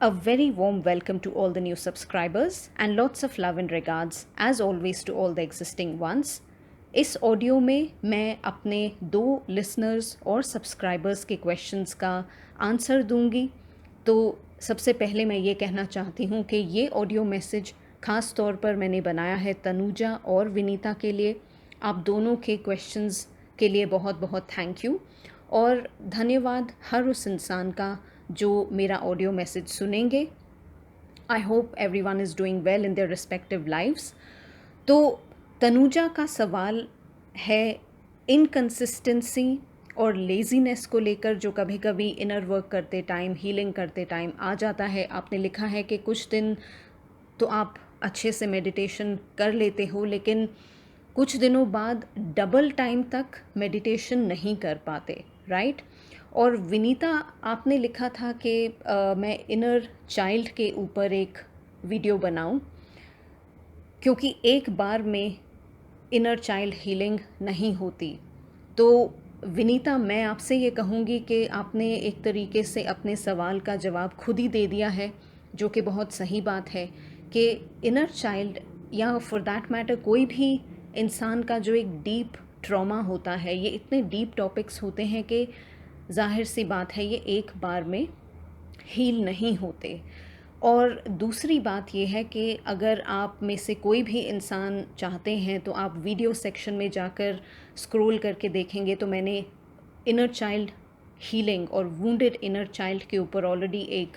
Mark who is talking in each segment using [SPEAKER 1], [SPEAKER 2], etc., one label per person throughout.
[SPEAKER 1] A very warm welcome to all the new subscribers and lots of love and regards as always to all the existing ones. इस audio में मैं अपने 2 listeners और subscribers के questions का answer दूंगी। तो सबसे पहले मैं ये कहना चाहती हूँ कि ये ऑडियो मैसेज ख़ास तौर पर मैंने बनाया है तनुजा और विनीता के लिए। आप दोनों के क्वेश्चंस के लिए बहुत बहुत थैंक यू और धन्यवाद हर उस इंसान का जो मेरा ऑडियो मैसेज सुनेंगे। I hope everyone is doing well in their respective lives. तो तनुजा का सवाल है इनकंसिस्टेंसी और लेज़ीनेस को लेकर, जो कभी कभी इनर वर्क करते टाइम, हीलिंग करते टाइम आ जाता है। आपने लिखा है कि कुछ दिन तो आप अच्छे से मेडिटेशन कर लेते हो, लेकिन कुछ दिनों बाद डबल टाइम तक मेडिटेशन नहीं कर पाते, राइट? और विनीता, आपने लिखा था कि मैं इनर चाइल्ड के ऊपर एक वीडियो बनाऊं, क्योंकि एक बार में इनर चाइल्ड हीलिंग नहीं होती। तो विनीता, मैं आपसे ये कहूँगी कि आपने एक तरीके से अपने सवाल का जवाब खुद ही दे दिया है, जो कि बहुत सही बात है कि इनर चाइल्ड या फॉर दैट मैटर कोई भी इंसान का जो एक डीप ट्रॉमा होता है, ये इतने डीप टॉपिक्स होते हैं कि जाहिर सी बात है ये एक बार में हील नहीं होते। और दूसरी बात ये है कि अगर आप में से कोई भी इंसान चाहते हैं तो आप वीडियो सेक्शन में जाकर स्क्रॉल करके देखेंगे तो मैंने इनर चाइल्ड हीलिंग और वुंडेड इनर चाइल्ड के ऊपर ऑलरेडी एक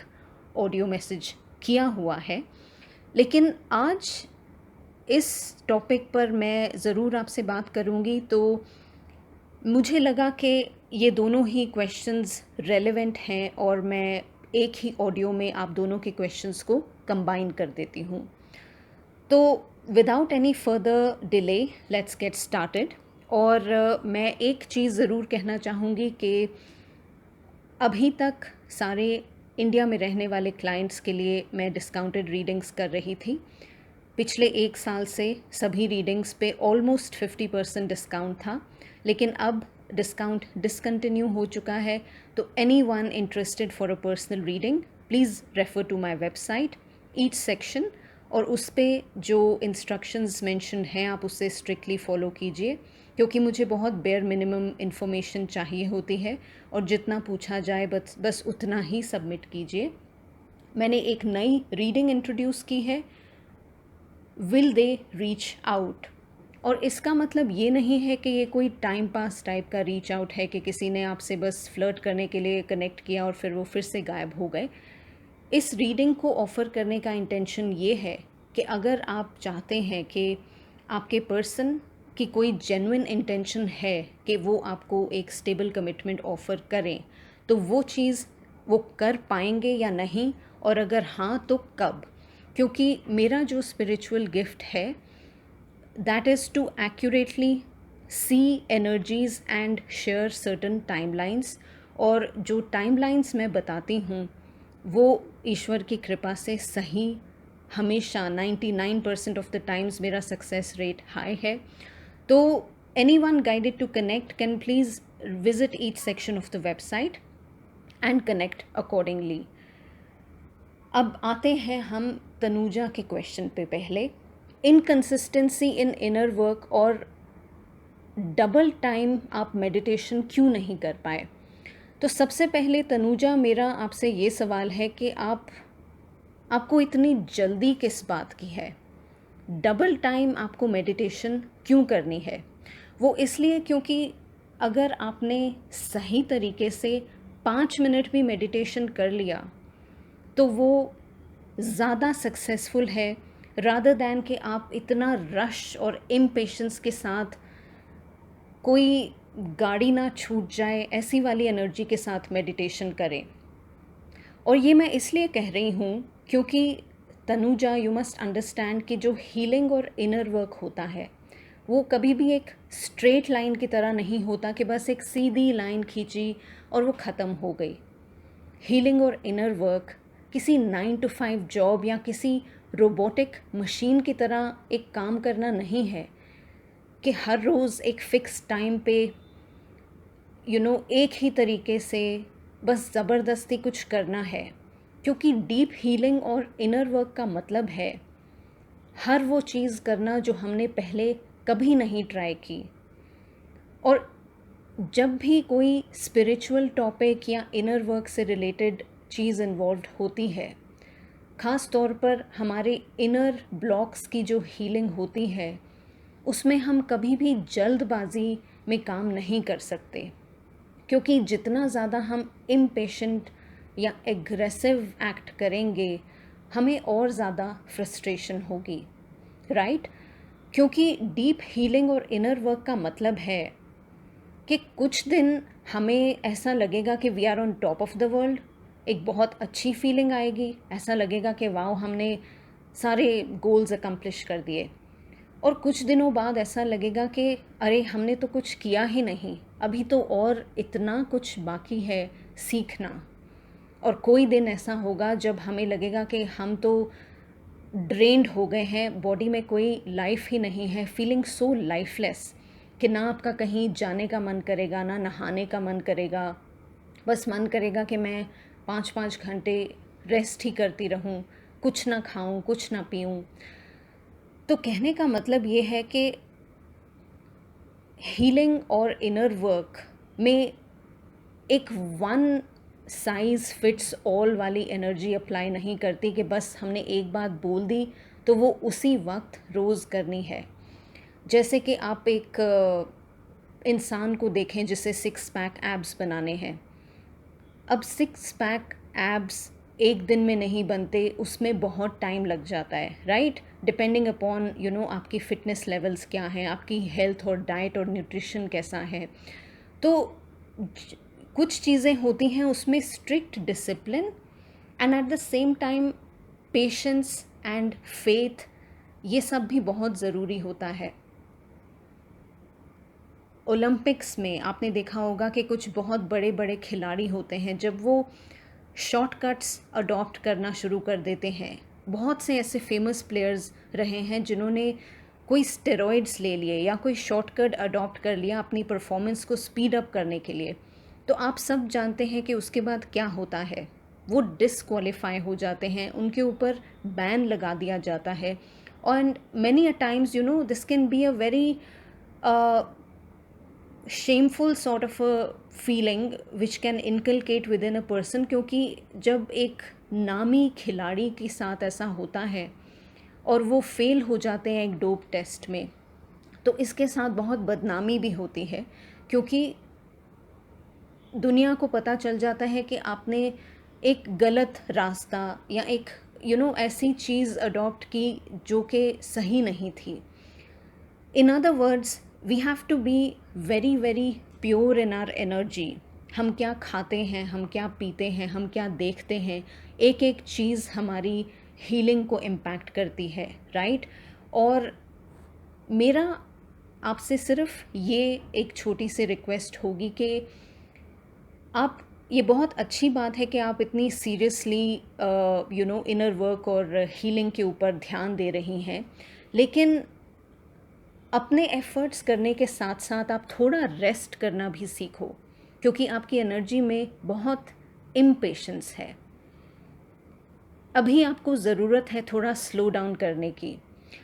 [SPEAKER 1] ऑडियो मैसेज किया हुआ है। लेकिन आज इस टॉपिक पर मैं ज़रूर आपसे बात करूँगी, तो मुझे लगा कि ये दोनों ही क्वेश्चंस रेलेवेंट हैं और मैं एक ही ऑडियो में आप दोनों के क्वेश्चंस को कंबाइन कर देती हूँ। तो without any further delay let's get started. और मैं एक चीज़ ज़रूर कहना चाहूँगी कि अभी तक सारे इंडिया में रहने वाले क्लाइंट्स के लिए मैं डिस्काउंटेड रीडिंग्स कर रही थी। पिछले 1 साल से सभी रीडिंग्स पे ऑलमोस्ट 50% डिस्काउंट था, लेकिन अब डिस्काउंट डिसकंटिन्यू हो चुका है। तो anyone interested for a personal reading, please refer to my website each section, और उस पे जो इंस्ट्रक्शंस मेंशन हैं आप उससे स्ट्रिक्टली फॉलो कीजिए, क्योंकि मुझे बहुत बेयर मिनिमम इन्फॉर्मेशन चाहिए होती है और जितना पूछा जाए बस उतना ही सबमिट कीजिए। मैंने एक नई रीडिंग इंट्रोड्यूस की है, विल दे रीच आउट। और इसका मतलब ये नहीं है कि ये कोई टाइम पास टाइप का रीच आउट है कि किसी ने आपसे बस फ्लर्ट करने के लिए कनेक्ट किया और फिर वो फिर से गायब हो गए। इस रीडिंग को ऑफ़र करने का इंटेंशन ये है कि अगर आप चाहते हैं कि आपके पर्सन की कोई जेन्युइन इंटेंशन है कि वो आपको एक स्टेबल कमिटमेंट ऑफ़र करें, तो वो चीज़ वो कर पाएंगे या नहीं, और अगर हाँ तो कब। क्योंकि मेरा जो स्पिरिचुअल गिफ्ट है that is to accurately see energies and share certain timelines. और जो टाइमलाइंस मैं बताती हूँ वो ईश्वर की कृपा से सही, हमेशा 99% ऑफ द टाइम्स मेरा सक्सेस रेट हाई है। तो anyone guided to connect can please visit each section of the website and connect accordingly. अब आते हैं हम तनुजा के क्वेश्चन पे। पहले, इनकंसिस्टेंसी इन इनर वर्क और डबल टाइम आप मेडिटेशन क्यों नहीं कर पाए। तो सबसे पहले तनुजा, मेरा आपसे ये सवाल है कि आपको इतनी जल्दी किस बात की है? डबल टाइम आपको मेडिटेशन क्यों करनी है? वो इसलिए क्योंकि अगर आपने सही तरीके से 5 मिनट भी मेडिटेशन कर लिया तो वो ज़्यादा सक्सेसफुल है रादर दैन कि आप इतना रश और इम्पेशंस के साथ कोई गाड़ी ना छूट जाए ऐसी वाली एनर्जी के साथ मेडिटेशन करें। और ये मैं इसलिए कह रही हूँ क्योंकि तनुजा, यू मस्ट अंडरस्टैंड कि जो हीलिंग और इनर वर्क होता है वो कभी भी एक स्ट्रेट लाइन की तरह नहीं होता कि बस एक सीधी लाइन खींची और वो ख़त्म हो गई। हीलिंग और इनर वर्क किसी 9 to 5 जॉब या किसी रोबोटिक मशीन की तरह एक काम करना नहीं है कि हर रोज़ एक फ़िक्स टाइम पे एक ही तरीके से बस ज़बरदस्ती कुछ करना है। क्योंकि डीप हीलिंग और इनर वर्क का मतलब है हर वो चीज़ करना जो हमने पहले कभी नहीं ट्राई की। और जब भी कोई स्पिरिचुअल टॉपिक या इनर वर्क से रिलेटेड चीज़ इन्वॉल्व होती है, ख़ास तौर पर हमारे इनर ब्लॉक्स की जो हीलिंग होती है, उसमें हम कभी भी जल्दबाजी में काम नहीं कर सकते, क्योंकि जितना ज़्यादा हम इम्पेशेंट या एग्रेसिव एक्ट करेंगे, हमें और ज़्यादा फ्रस्ट्रेशन होगी, राइट? क्योंकि डीप हीलिंग और इनर वर्क का मतलब है कि कुछ दिन हमें ऐसा लगेगा कि we are on top of the world, एक बहुत अच्छी फीलिंग आएगी, ऐसा लगेगा कि वाओ हमने सारे गोल्स अकम्प्लिश कर दिए। और कुछ दिनों बाद ऐसा लगेगा कि अरे हमने तो कुछ किया ही नहीं, अभी तो और इतना कुछ बाकी है सीखना। और कोई दिन ऐसा होगा जब हमें लगेगा कि हम तो ड्रेन्ड हो गए हैं, बॉडी में कोई लाइफ ही नहीं है, फीलिंग सो लाइफलेस कि ना आपका कहीं जाने का मन करेगा, ना नहाने का मन करेगा, बस मन करेगा कि मैं 5-5 घंटे रेस्ट ही करती रहूं, कुछ ना खाऊं, कुछ ना पीऊं। तो कहने का मतलब ये है कि हीलिंग और इनर वर्क में एक वन साइज़ फिट्स ऑल वाली एनर्जी अप्लाई नहीं करती कि बस हमने एक बात बोल दी तो वो उसी वक्त रोज़ करनी है। जैसे कि आप एक इंसान को देखें जिसे 6 पैक एब्स बनाने हैं। अब 6 पैक एब्स एक दिन में नहीं बनते, उसमें बहुत टाइम लग जाता है, राइट? डिपेंडिंग अपॉन आपकी फ़िटनेस लेवल्स क्या हैं, आपकी हेल्थ और डाइट और न्यूट्रिशन कैसा है। तो कुछ चीज़ें होती हैं उसमें strict discipline and at the same time patience and faith, ये सब भी बहुत ज़रूरी होता है। ओलंपिक्स में आपने देखा होगा कि कुछ बहुत बड़े बड़े खिलाड़ी होते हैं, जब वो शॉर्टकट्स अडॉप्ट करना शुरू कर देते हैं। बहुत से ऐसे फेमस प्लेयर्स रहे हैं जिन्होंने कोई स्टेरॉइड्स ले लिए या कोई शॉर्टकट अडॉप्ट कर लिया अपनी परफॉर्मेंस को स्पीड अप करने के लिए। तो आप सब जानते हैं कि उसके बाद क्या होता है, वो डिसक्वालीफाई हो जाते हैं, उनके ऊपर बैन लगा दिया जाता है। And many a times this can be a very shameful sort of a feeling which can inculcate with in a person, क्योंकि जब एक नामी खिलाड़ी के साथ ऐसा होता है और वो फेल हो जाते हैं एक डोप टेस्ट में, तो इसके साथ बहुत बदनामी भी होती है, क्योंकि दुनिया को पता चल जाता है कि आपने एक गलत रास्ता या एक ऐसी चीज़ अडॉप्ट की जो कि सही नहीं थी। In other words, we have to be very very pure in our energy. हम क्या खाते हैं, हम क्या पीते हैं, हम क्या देखते हैं, एक एक चीज़ हमारी हीलिंग को इम्पैक्ट करती है, राइट? और मेरा आपसे सिर्फ ये एक छोटी सी रिक्वेस्ट होगी कि आप, ये बहुत अच्छी बात है कि आप इतनी सीरियसली इनर वर्क और हीलिंग के ऊपर ध्यान दे रही हैं, लेकिन अपने एफ़र्ट्स करने के साथ साथ आप थोड़ा रेस्ट करना भी सीखो, क्योंकि आपकी एनर्जी में बहुत इम्पेशेंस है। अभी आपको ज़रूरत है थोड़ा स्लो डाउन करने की।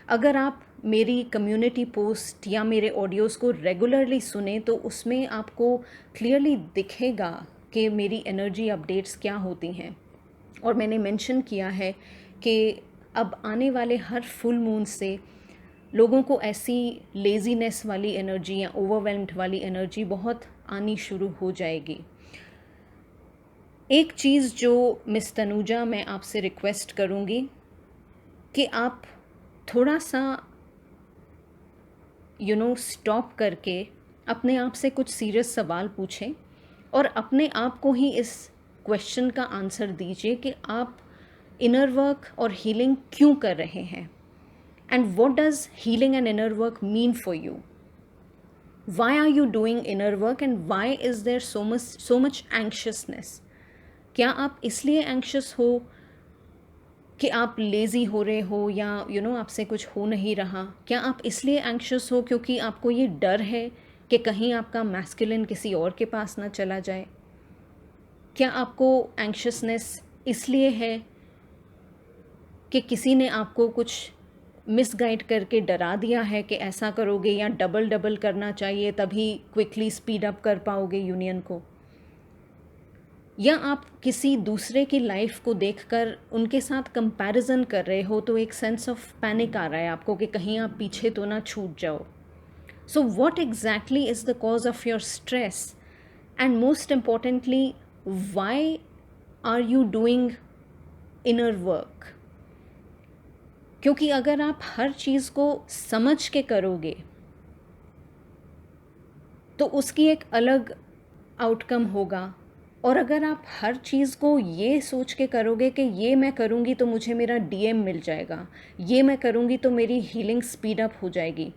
[SPEAKER 1] अगर आप मेरी कम्युनिटी पोस्ट या मेरे ऑडियोज़ को रेगुलरली सुने तो उसमें आपको क्लियरली दिखेगा कि मेरी एनर्जी अपडेट्स क्या होती हैं। और मैंने मेंशन किया है कि अब आने वाले हर फुल मून से लोगों को ऐसी लेज़ीनेस वाली एनर्जी या ओवरवेल्म्ड वाली एनर्जी बहुत आनी शुरू हो जाएगी। एक चीज़ जो मिस तनुजा मैं आपसे रिक्वेस्ट करूँगी कि आप थोड़ा सा स्टॉप करके अपने आप से कुछ सीरियस सवाल पूछें और अपने आप को ही इस क्वेश्चन का आंसर दीजिए कि आप इनर वर्क और हीलिंग क्यों कर रहे हैं, and what does healing and inner work mean for you. why are you doing inner work and why is there so much anxiousness? क्या आप इसलिए एंक्शस हो कि आप लेज़ी हो रहे हो या आपसे कुछ हो नहीं रहा? क्या आप इसलिए एंक्शस हो क्योंकि आपको ये डर है कि कहीं आपका मैस्कुलिन किसी और के पास ना चला जाए? क्या आपको एंक्शसनेस इसलिए है कि किसी ने आपको कुछ मिसगाइड करके डरा दिया है कि ऐसा करोगे या डबल डबल करना चाहिए तभी क्विकली स्पीड अप कर पाओगे यूनियन को, या आप किसी दूसरे की लाइफ को देखकर उनके साथ कंपैरिजन कर रहे हो तो एक सेंस ऑफ पैनिक आ रहा है आपको कि कहीं आप पीछे तो ना छूट जाओ. So what exactly is the cause of your stress, and most importantly why are you doing inner work? क्योंकि अगर आप हर चीज़ को समझ के करोगे तो उसकी एक अलग आउटकम होगा, और अगर आप हर चीज़ को ये सोच के करोगे कि ये मैं करूँगी तो मुझे मेरा डीएम मिल जाएगा, ये मैं करूँगी तो मेरी हीलिंग स्पीड अप हो जाएगी.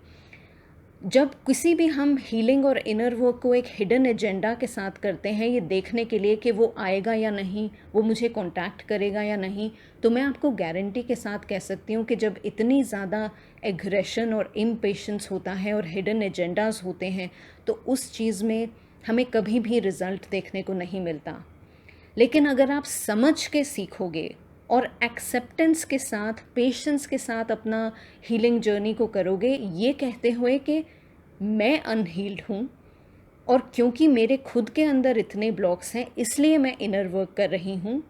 [SPEAKER 1] जब किसी भी हम हीलिंग और इनर वर्क को एक हिडन एजेंडा के साथ करते हैं, ये देखने के लिए कि वो आएगा या नहीं, वो मुझे कांटेक्ट करेगा या नहीं, तो मैं आपको गारंटी के साथ कह सकती हूँ कि जब इतनी ज़्यादा एग्रेशन और इम्पेशेंस होता है और हिडन एजेंडाज होते हैं तो उस चीज़ में हमें कभी भी रिज़ल्ट देखने को नहीं मिलता. लेकिन अगर आप समझ के सीखोगे और एक्सेप्टेंस के साथ, पेशेंस के साथ अपना हीलिंग जर्नी को करोगे, ये कहते हुए कि मैं अनहील्ड हूँ और क्योंकि मेरे खुद के अंदर इतने ब्लॉक्स हैं इसलिए मैं इनर वर्क कर रही हूँ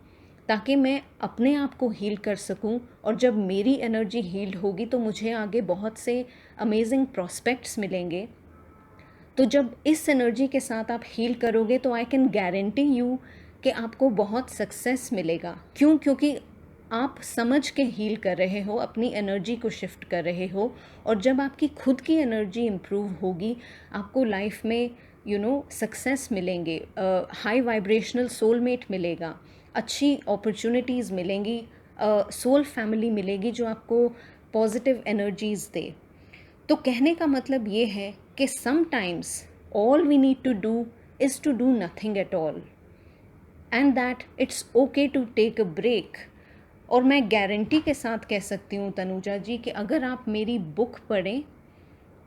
[SPEAKER 1] ताकि मैं अपने आप को हील कर सकूँ, और जब मेरी एनर्जी हील्ड होगी तो मुझे आगे बहुत से अमेजिंग प्रॉस्पेक्ट्स मिलेंगे. तो जब इस एनर्जी के साथ आप हील करोगे तो आई कैन गारंटी यू कि आपको बहुत सक्सेस मिलेगा. क्यों? क्योंकि आप समझ के हील कर रहे हो, अपनी एनर्जी को शिफ्ट कर रहे हो, और जब आपकी खुद की एनर्जी इम्प्रूव होगी आपको लाइफ में सक्सेस मिलेंगे, हाई वाइब्रेशनल सोलमेट मिलेगा, अच्छी अपॉर्चुनिटीज़ मिलेंगी, सोल फैमिली मिलेगी जो आपको पॉजिटिव एनर्जीज़ दे. तो कहने का मतलब ये है कि sometimes all we need to do is to do nothing at all, and that it's okay to take a break. और मैं गारंटी के साथ कह सकती हूँ तनुजा जी कि अगर आप मेरी बुक पढ़ें,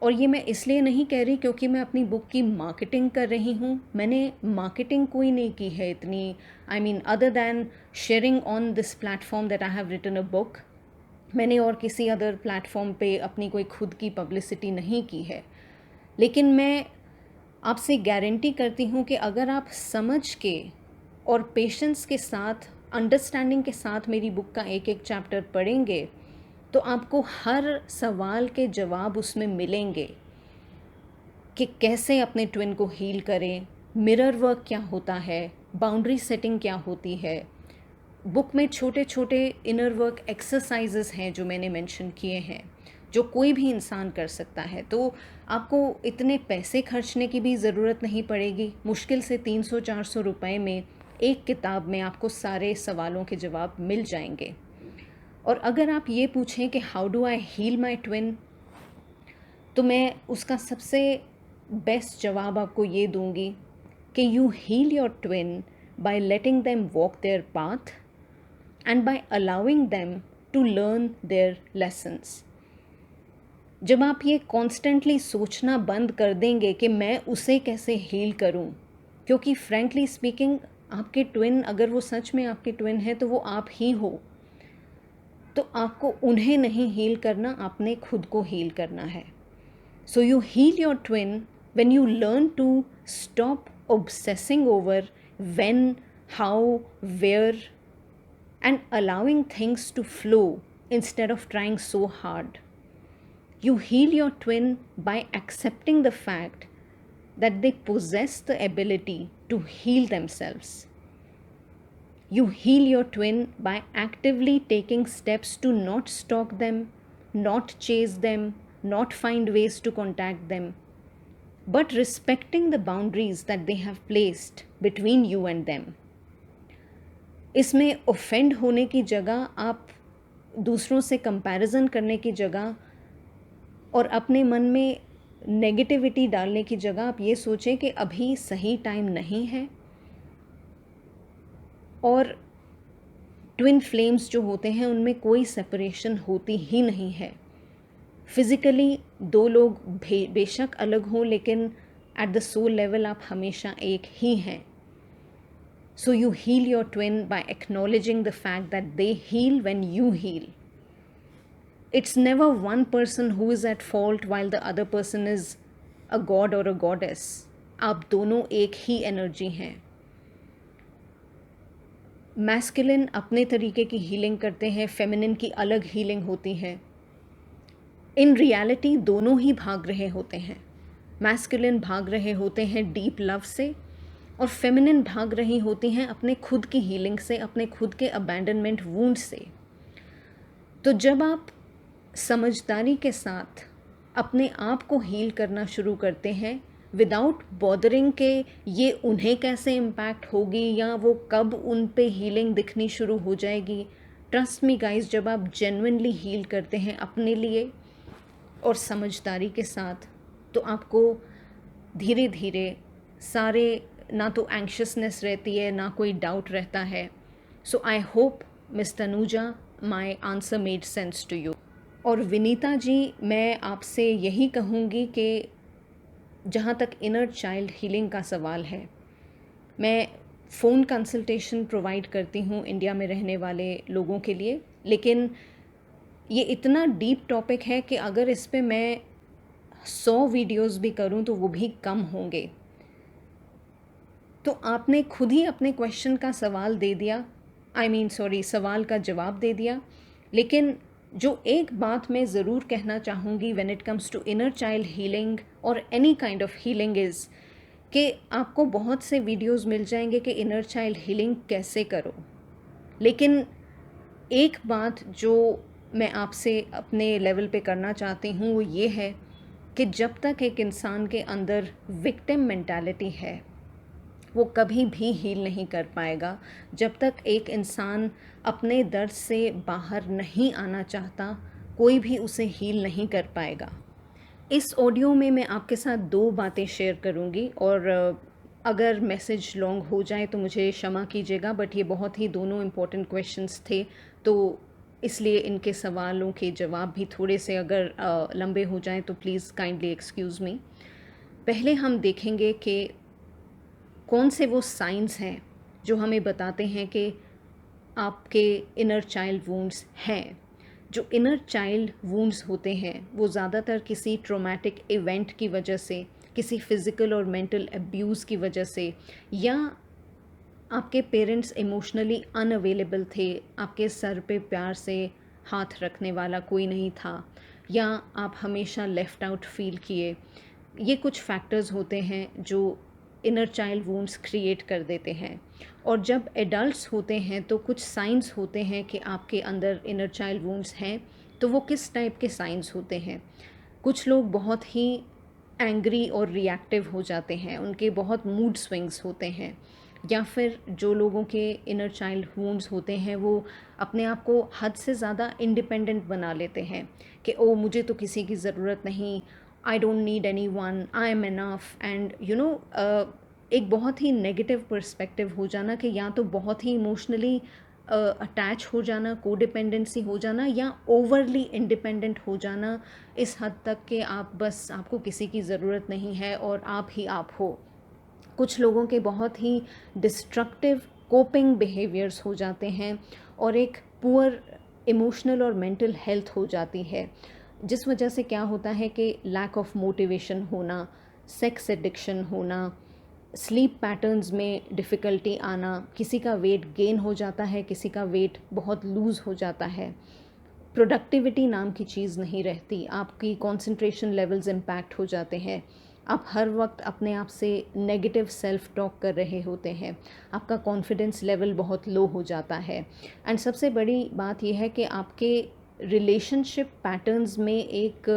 [SPEAKER 1] और ये मैं इसलिए नहीं कह रही क्योंकि मैं अपनी बुक की मार्केटिंग कर रही हूँ, मैंने मार्केटिंग कोई नहीं की है इतनी, I mean other than sharing on this platform that I have written a book. मैंने और किसी अदर प्लेटफॉर्म पे अपनी कोई खुद की पब्लिसिटी नहीं की है. लेकिन मैं आपसे गारंटी करती हूँ कि अगर आप समझ के और पेशेंस के साथ, अंडरस्टैंडिंग के साथ मेरी बुक का एक एक चैप्टर पढ़ेंगे तो आपको हर सवाल के जवाब उसमें मिलेंगे कि कैसे अपने ट्विन को हील करें, मिरर वर्क क्या होता है, बाउंड्री सेटिंग क्या होती है. बुक में छोटे छोटे इनर वर्क एक्सरसाइजेस हैं जो मैंने मेंशन किए हैं, जो कोई भी इंसान कर सकता है. तो आपको इतने पैसे खर्चने की भी ज़रूरत नहीं पड़ेगी. मुश्किल से 300-400 रुपए में एक किताब में आपको सारे सवालों के जवाब मिल जाएंगे. और अगर आप ये पूछें कि how do I heal my twin, तो मैं उसका सबसे बेस्ट जवाब आपको ये दूंगी कि you heal your twin by letting them walk their path and by allowing them to learn their lessons. जब आप ये कॉन्स्टेंटली सोचना बंद कर देंगे कि मैं उसे कैसे हील करूं, क्योंकि फ्रैंकली स्पीकिंग आपके ट्विन, अगर वो सच में आपके ट्विन है तो वो आप ही हो, तो आपको उन्हें नहीं हील करना, आपने खुद को हील करना है. So you heal your twin when you learn to stop obsessing over when, how, where, and allowing things to flow instead of trying so hard. You heal your twin by accepting the fact that they possess the ability to heal themselves. You heal your twin by actively taking steps to not stalk them, not chase them, not find ways to contact them, but respecting the boundaries that they have placed between you and them. इसमें offend होने की जगह, आप दूसरों से comparison करने की जगह और अपने मन में नेगेटिविटी डालने की जगह आप ये सोचें कि अभी सही टाइम नहीं है. और ट्विन फ्लेम्स जो होते हैं उनमें कोई सेपरेशन होती ही नहीं है. फिज़िकली दो लोग बेशक अलग हों, लेकिन एट द सोल लेवल आप हमेशा एक ही हैं. So you heal your twin by acknowledging the fact that they heal when you heal. It's never one person who is at fault while the other person is a god or a goddess. आप दोनों एक ही energy हैं. Masculine अपने तरीके की healing करते हैं, feminine की अलग हीलिंग होती है. इन रियलिटी दोनों ही भाग रहे होते हैं. मैस्कुलिन भाग रहे होते हैं डीप लव से, और फेमिनिन भाग रही होती हैं अपने खुद की हीलिंग से, अपने खुद के अबैंडनमेंट वूंड से. तो जब आप समझदारी के साथ अपने आप को हील करना शुरू करते हैं विदाउट बॉदरिंग के ये उन्हें कैसे इम्पैक्ट होगी या वो कब उन पे हीलिंग दिखनी शुरू हो जाएगी, ट्रस्ट मी गाइस, जब आप जेन्युइनली हील करते हैं अपने लिए और समझदारी के साथ, तो आपको धीरे धीरे सारे, ना तो एंक्शसनेस रहती है, ना कोई डाउट रहता है. So I hope miss Tanuja my answer made sense to you. और विनीता जी, मैं आपसे यही कहूँगी कि जहाँ तक इनर चाइल्ड हीलिंग का सवाल है, मैं फ़ोन कंसल्टेशन प्रोवाइड करती हूँ इंडिया में रहने वाले लोगों के लिए, लेकिन ये इतना डीप टॉपिक है कि अगर इस पे मैं 100 वीडियोस भी करूँ तो वो भी कम होंगे. तो आपने खुद ही अपने क्वेश्चन का सवाल दे दिया, सवाल का जवाब दे दिया. लेकिन जो एक बात मैं ज़रूर कहना चाहूँगी when it comes to inner child healing और any kind of healing is कि आपको बहुत से वीडियोस मिल जाएंगे कि इनर चाइल्ड हीलिंग कैसे करो. लेकिन एक बात जो मैं आपसे अपने लेवल पे करना चाहती हूँ वो ये है कि जब तक एक इंसान के अंदर विक्टिम मेंटालिटी है वो कभी भी हील नहीं कर पाएगा. जब तक एक इंसान अपने दर्द से बाहर नहीं आना चाहता, कोई भी उसे हील नहीं कर पाएगा. इस ऑडियो में मैं आपके साथ 2 बातें शेयर करूंगी, और अगर मैसेज लॉन्ग हो जाए तो मुझे क्षमा कीजिएगा, बट ये बहुत ही दोनों इम्पोर्टेंट क्वेश्चंस थे, तो इसलिए इनके सवालों के जवाब भी थोड़े से अगर लंबे हो जाएं तो प्लीज़ काइंडली एक्सक्यूज़ मी. पहले हम देखेंगे कि कौन से वो साइंस हैं जो हमें बताते हैं कि आपके इनर चाइल्ड वुंड्स हैं. जो इनर चाइल्ड वुंड्स होते हैं वो ज़्यादातर किसी ट्रॉमेटिक इवेंट की वजह से, किसी फिज़िकल और मेंटल अब्यूज़ की वजह से, या आपके पेरेंट्स इमोशनली अनअवेलेबल थे, आपके सर पे प्यार से हाथ रखने वाला कोई नहीं था, या आप हमेशा लेफ़्ट आउट फील किए. ये कुछ फैक्टर्स होते हैं जो इनर चाइल्ड वुंड्स क्रिएट कर देते हैं. और जब एडल्ट्स होते हैं तो कुछ साइंस होते हैं कि आपके अंदर इनर चाइल्ड वुंड्स हैं. तो वो किस टाइप के साइंस होते हैं? कुछ लोग बहुत ही एंग्री और रिएक्टिव हो जाते हैं, उनके बहुत मूड स्विंग्स होते हैं. या फिर जो लोगों के इनर चाइल्ड वुंड्स होते हैं वो अपने आप को हद से ज़्यादा इंडिपेंडेंट बना लेते हैं कि ओ मुझे तो किसी की ज़रूरत नहीं, I don't need any one, I am enough. And एक बहुत ही नेगेटिव पर्सपेक्टिव हो जाना कि या तो बहुत ही इमोशनली अटैच हो जाना, कोडिपेंडेंसी हो जाना, या ओवरली इंडिपेंडेंट हो जाना इस हद तक कि आपको किसी की ज़रूरत नहीं है और आप ही आप हो. कुछ लोगों के बहुत ही डिस्ट्रक्टिव कोपिंग बिहेवियर्स हो जाते हैं और एक पुअर इमोशनल और मेंटल हेल्थ हो जाती है, जिस वजह से क्या होता है कि लैक ऑफ मोटिवेशन होना, सेक्स एडिक्शन होना, स्लीप पैटर्न्स में डिफ़िकल्टी आना, किसी का वेट गेन हो जाता है, किसी का वेट बहुत लूज़ हो जाता है, प्रोडक्टिविटी नाम की चीज़ नहीं रहती, आपकी कंसंट्रेशन लेवल्स इम्पैक्ट हो जाते हैं, आप हर वक्त अपने आप से नेगेटिव सेल्फ टॉक कर रहे होते हैं, आपका कॉन्फिडेंस लेवल बहुत लो हो जाता है. एंड सबसे बड़ी बात यह है कि आपके रिलेशनशिप पैटर्न्स में एक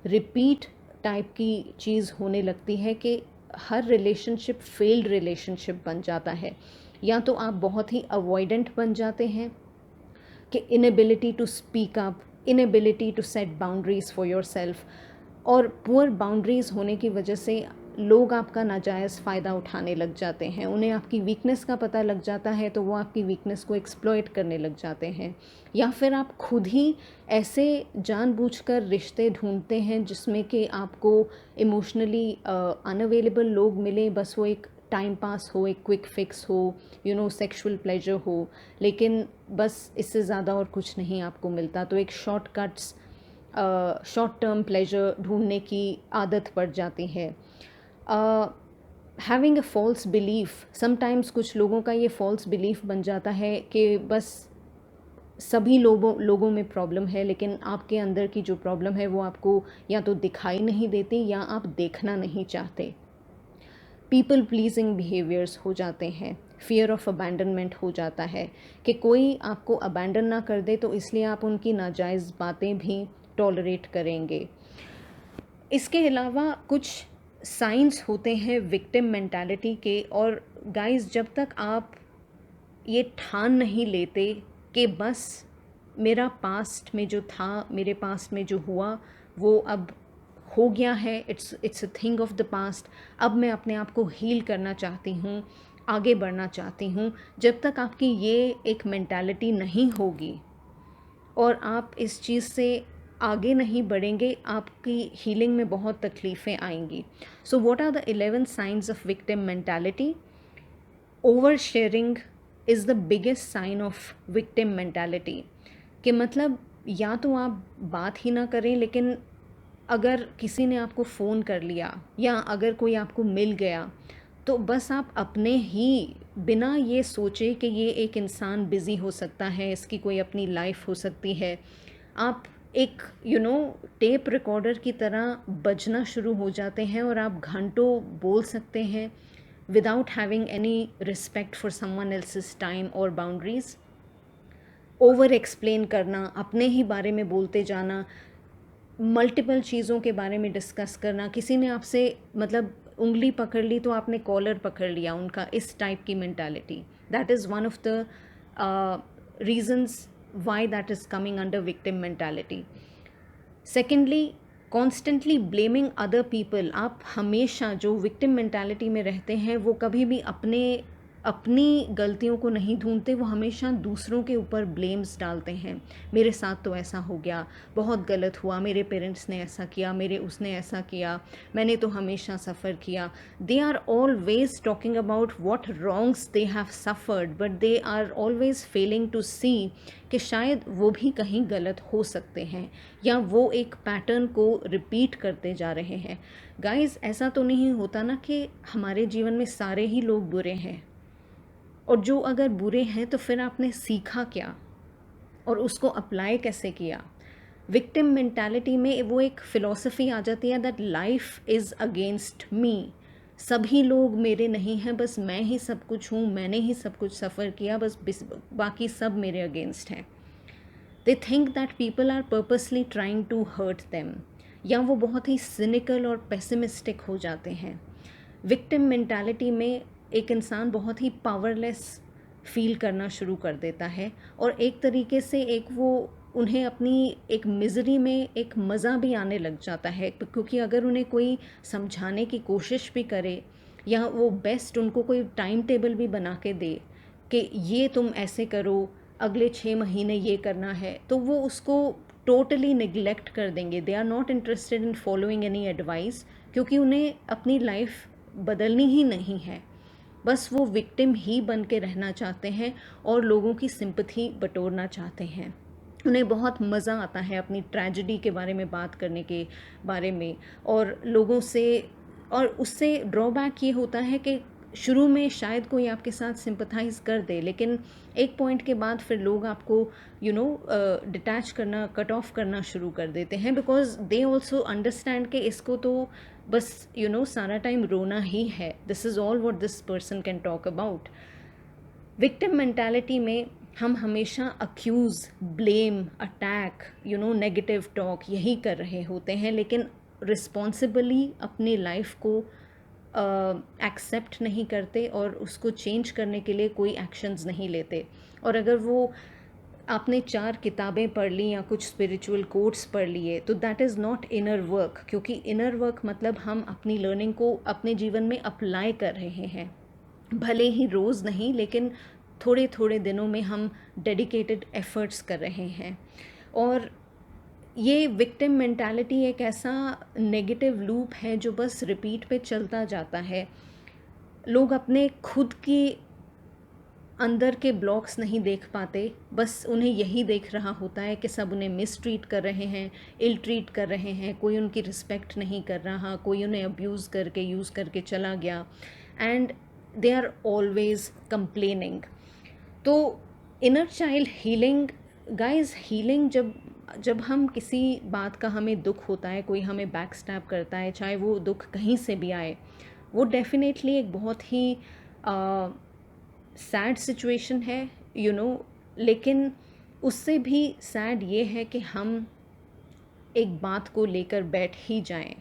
[SPEAKER 1] रिपीट टाइप की चीज़ होने लगती है कि हर रिलेशनशिप फेल्ड रिलेशनशिप बन जाता है. या तो आप बहुत ही अवॉइडेंट बन जाते हैं कि inability to speak up, inability to set boundaries for yourself, और पुअर बाउंड्रीज़ होने की वजह से लोग आपका नाजायज़ फ़ायदा उठाने लग जाते हैं. उन्हें आपकी वीकनेस का पता लग जाता है तो वो आपकी वीकनेस को एक्सप्लॉइट करने लग जाते हैं. या फिर आप खुद ही ऐसे जानबूझकर रिश्ते ढूंढते हैं जिसमें कि आपको इमोशनली अनअवेलेबल लोग मिलें, बस वो एक टाइम पास हो, एक क्विक फिक्स हो, सेक्सुअल प्लेजर हो, लेकिन बस इससे ज़्यादा और कुछ नहीं आपको मिलता। तो एक शॉर्टकट्स, शॉर्ट टर्म प्लेजर ढूंढने की आदत पड़ जाती है। Having a false belief, sometimes कुछ लोगों का ये फॉल्स बिलीफ बन जाता है कि बस सभी लोगों में प्रॉब्लम है, लेकिन आपके अंदर की जो प्रॉब्लम है वो आपको या तो दिखाई नहीं देती या आप देखना नहीं चाहते। पीपल प्लीजिंग बिहेवियर्स हो जाते हैं, फियर ऑफ अबैंडनमेंट हो जाता है कि कोई आपको अबैंडन ना कर दे, तो इसलिए आप उनकी नाजायज़ बातें भी टॉलरेट करेंगे। इसके अलावा कुछ साइंस होते हैं विक्टिम मेंटालिटी के, और गाइस जब तक आप ये ठान नहीं लेते कि बस मेरा पास्ट में जो था, मेरे पास्ट में जो हुआ वो अब हो गया है, it's a thing of the past, अब मैं अपने आप को हील करना चाहती हूँ, आगे बढ़ना चाहती हूँ, जब तक आपकी ये एक मेंटालिटी नहीं होगी और आप इस चीज़ से आगे नहीं बढ़ेंगे, आपकी हीलिंग में बहुत तकलीफ़ें आएंगी। So what are the 11 signs of victim mentality? Over sharing is the biggest sign of victim mentality. कि मतलब या तो आप बात ही ना करें, लेकिन अगर किसी ने आपको फ़ोन कर लिया या अगर कोई आपको मिल गया, तो बस आप अपने ही, बिना ये सोचे कि ये एक इंसान बिज़ी हो सकता है, इसकी कोई अपनी लाइफ हो सकती है, आप एक टेप रिकॉर्डर की तरह बजना शुरू हो जाते हैं और आप घंटों बोल सकते हैं without having any respect for someone else's time और बाउंड्रीज़। ओवर एक्सप्लेन करना, अपने ही बारे में बोलते जाना, मल्टीपल चीज़ों के बारे में डिस्कस करना, किसी ने आपसे मतलब उंगली पकड़ ली तो आपने कॉलर पकड़ लिया उनका, इस टाइप की mentality, that is one of the reasons Y that is coming under victim mentality. Secondly, constantly blaming other people. आप हमेशा जो विक्टिम मेंटालिटी में रहते हैं वो कभी भी अपनी गलतियों को नहीं ढूंढते, वो हमेशा दूसरों के ऊपर ब्लेम्स डालते हैं। मेरे साथ तो ऐसा हो गया, बहुत गलत हुआ, मेरे पेरेंट्स ने ऐसा किया, मेरे उसने ऐसा किया, मैंने तो हमेशा सफ़र किया। They are always talking about what wrongs they have suffered, but they are always failing to see कि शायद वो भी कहीं गलत हो सकते हैं या वो एक पैटर्न को रिपीट करते जा रहे हैं। गाइस, ऐसा तो नहीं होता ना कि हमारे जीवन में सारे ही लोग बुरे हैं, और जो अगर बुरे हैं तो फिर आपने सीखा क्या और उसको अप्लाई कैसे किया? विक्टिम मेंटालिटी में वो एक फ़िलॉसफी आ जाती है that life is against me, सभी लोग मेरे नहीं हैं, बस मैं ही सब कुछ हूँ, मैंने ही सब कुछ सफ़र किया, बस बाकी सब मेरे अगेंस्ट हैं। They think that people are purposely trying to hurt them, या वो बहुत ही सिनिकल और पेसिमिस्टिक हो जाते हैं। विक्टिम मेंटालिटी में एक इंसान बहुत ही पावरलेस फील करना शुरू कर देता है, और एक तरीके से उन्हें अपनी एक मिज़री में एक मज़ा भी आने लग जाता है, क्योंकि अगर उन्हें कोई समझाने की कोशिश भी करे या वो बेस्ट उनको कोई टाइम टेबल भी बना के दे कि ये तुम ऐसे करो, अगले 6 महीने ये करना है, तो वो उसको टोटली निगलेक्ट कर देंगे। They are not interested in following any advice, क्योंकि उन्हें अपनी लाइफ बदलनी ही नहीं है, बस वो विक्टिम ही बन के रहना चाहते हैं और लोगों की सिंपैथी बटोरना चाहते हैं। उन्हें बहुत मज़ा आता है अपनी ट्रेजेडी के बारे में बात करने के बारे में, और लोगों से, और उससे ड्रॉबैक ये होता है कि शुरू में शायद कोई आपके साथ सिंपथाइज़ कर दे, लेकिन एक पॉइंट के बाद फिर लोग आपको डिटैच करना, कट ऑफ करना शुरू कर देते हैं, बिकॉज दे ऑल्सो अंडरस्टैंड कि इसको तो बस सारा टाइम रोना ही है, this is all what this person can talk about. Victim mentality में हम हमेशा accuse, blame, attack, negative talk यही कर रहे होते हैं, लेकिन रिस्पॉन्सिबली अपनी लाइफ को एक्सेप्ट नहीं करते और उसको चेंज करने के लिए कोई एक्शंस नहीं लेते। और अगर वो आपने 4 किताबें पढ़ ली या कुछ स्पिरिचुअल कोट्स पढ़ लिए, तो that is not inner work, क्योंकि इनर वर्क मतलब हम अपनी लर्निंग को अपने जीवन में अप्लाई कर रहे हैं, भले ही रोज़ नहीं, लेकिन थोड़े थोड़े दिनों में हम डेडिकेटेड एफर्ट्स कर रहे हैं। और ये विक्टिम मेंटालिटी एक ऐसा नेगेटिव लूप है जो बस रिपीट पे चलता जाता है। लोग अपने खुद की अंदर के ब्लॉक्स नहीं देख पाते, बस उन्हें यही देख रहा होता है कि सब उन्हें मिस ट्रीट कर रहे हैं, इल ट्रीट कर रहे हैं, कोई उनकी रिस्पेक्ट नहीं कर रहा, कोई उन्हें अब्यूज़ करके यूज़ करके चला गया, and they are always complaining. तो inner child healing, guys, healing जब जब हम किसी बात का हमें दुख होता है, कोई हमें बैक स्टैप करता है, चाहे वो दुख कहीं से भी आए, वो डेफिनेटली एक बहुत ही सैड सिचुएशन है, लेकिन उससे भी सैड ये है कि हम एक बात को लेकर बैठ ही जाएं।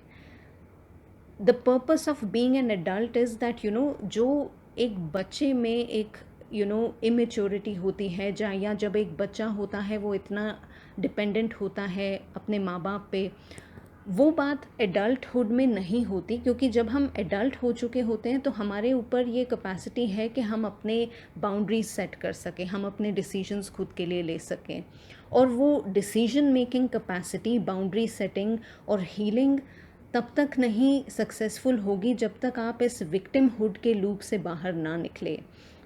[SPEAKER 1] The purpose of being an adult is that जो एक बच्चे में एक इमेच्योरिटी होती है, या जब एक बच्चा होता है वो इतना डिपेंडेंट होता है अपने माँ बाप पे, वो बात एडल्टहुड में नहीं होती, क्योंकि जब हम एडल्ट हो चुके होते हैं तो हमारे ऊपर ये कैपेसिटी है कि हम अपने बाउंड्रीज सेट कर सकें, हम अपने डिसीजंस खुद के लिए ले सकें। और वो decision making capacity, boundary setting और हीलिंग तब तक नहीं सक्सेसफुल होगी जब तक आप इस विक्टिमहुड के लूप से बाहर ना निकले।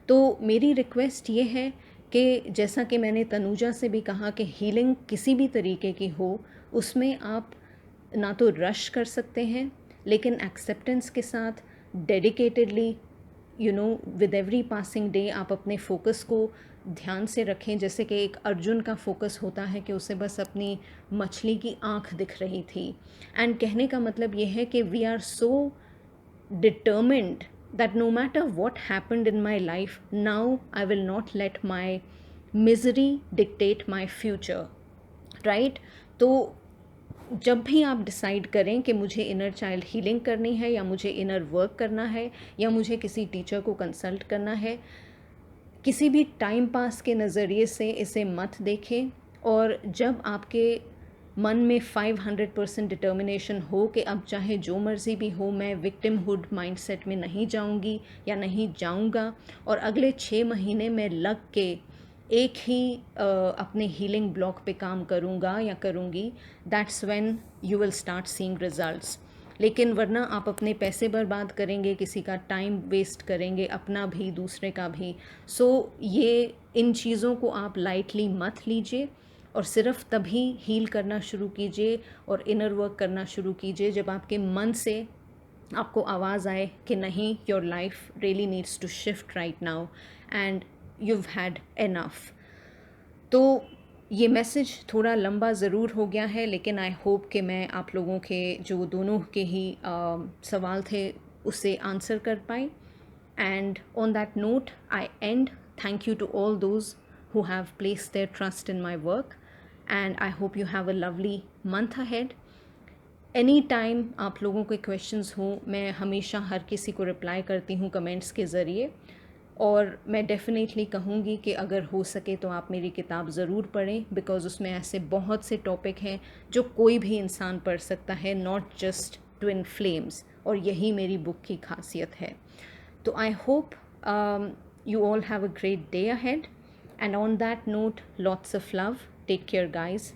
[SPEAKER 1] तो मेरी रिक्वेस्ट ये है कि जैसा कि मैंने तनुजा से भी कहा कि हीलिंग किसी भी तरीके की हो, उसमें आप ना तो रश कर सकते हैं, लेकिन एक्सेप्टेंस के साथ, dedicatedly, with every passing day आप अपने फोकस को ध्यान से रखें। जैसे कि एक अर्जुन का फोकस होता है कि उसे बस अपनी मछली की आँख दिख रही थी। एंड कहने का मतलब ये है कि we are so determined that no matter what happened in my life, now I will not let my misery dictate my future, right? तो जब भी आप डिसाइड करें कि मुझे इनर चाइल्ड हीलिंग करनी है, या मुझे इनर वर्क करना है, या मुझे किसी टीचर को कंसल्ट करना है, किसी भी टाइम पास के नज़रिए से इसे मत देखें। और जब आपके मन में 500% डिटर्मिनेशन हो कि अब चाहे जो मर्ज़ी भी हो, मैं विक्टिमहुड माइंडसेट में नहीं जाऊंगी या नहीं जाऊंगा, और अगले 6 महीने में लग के एक ही अपने हीलिंग ब्लॉक पे काम करूंगा या करूंगी, that's when you will start seeing results. लेकिन वरना आप अपने पैसे बर्बाद करेंगे, किसी का टाइम वेस्ट करेंगे, अपना भी दूसरे का भी। सो ये इन चीज़ों को आप लाइटली मत लीजिए, और सिर्फ तभी हील करना शुरू कीजिए और इनर वर्क करना शुरू कीजिए जब आपके मन से आपको आवाज़ आए कि नहीं, your life really needs to shift right now and you've had enough। तो ये मैसेज थोड़ा लंबा ज़रूर हो गया है, लेकिन आई होप कि मैं आप लोगों के जो दोनों के ही सवाल थे उसे आंसर कर पाई। And on that note I end, thank you to all those who have placed their trust in my work, and I hope you have a lovely month ahead। Any time आप लोगों के questions हों, मैं हमेशा हर किसी को reply करती हूँ कमेंट्स के ज़रिए, और मैं डेफिनेटली कहूँगी कि अगर हो सके तो आप मेरी किताब ज़रूर पढ़ें, बिकॉज़ उसमें ऐसे बहुत से टॉपिक हैं जो कोई भी इंसान पढ़ सकता है, नॉट जस्ट ट्विन फ्लेम्स, और यही मेरी बुक की खासियत है। तो I hope you all have a great day ahead, and on that note, lots of love, take care guys,